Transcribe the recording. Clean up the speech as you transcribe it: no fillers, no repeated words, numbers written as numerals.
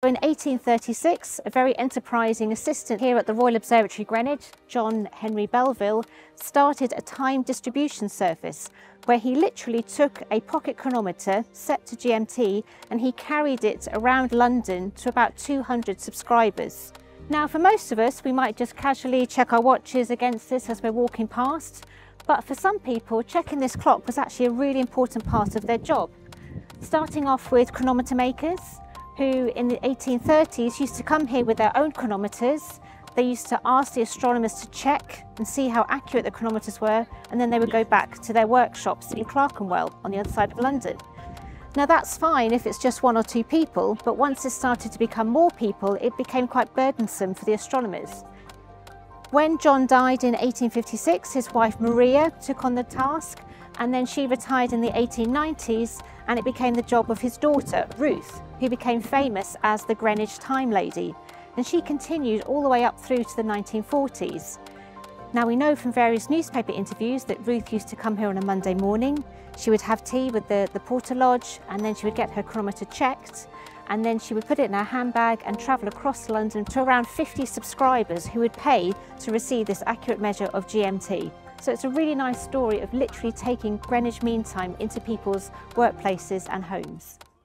in 1836, a very enterprising assistant here at the Royal Observatory, Greenwich, John Henry Belville, started a time distribution service where he literally took a pocket chronometer set to GMT and he carried it around London to about 200 subscribers. Now, for most of us, we might just casually check our watches against this as we're walking past, but for some people, checking this clock was actually a really important part of their job. Starting off with chronometer makers, who in the 1830s used to come here with their own chronometers. They used to ask the astronomers to check and see how accurate the chronometers were, and then they would go back to their workshops in Clerkenwell on the other side of London. Now that's fine if it's just one or two people, but once it started to become more people, it became quite burdensome for the astronomers. When John died in 1856, his wife Maria took on the task, and then she retired in the 1890s, and it became the job of his daughter, Ruth, who became famous as the Greenwich Time Lady. And she continued all the way up through to the 1940s. Now we know from various newspaper interviews that Ruth used to come here on a Monday morning. She would have tea with the porter lodge, and then she would get her chronometer checked, and then she would put it in her handbag and travel across London to around 50 subscribers who would pay to receive this accurate measure of GMT. So it's a really nice story of literally taking Greenwich Mean Time into people's workplaces and homes.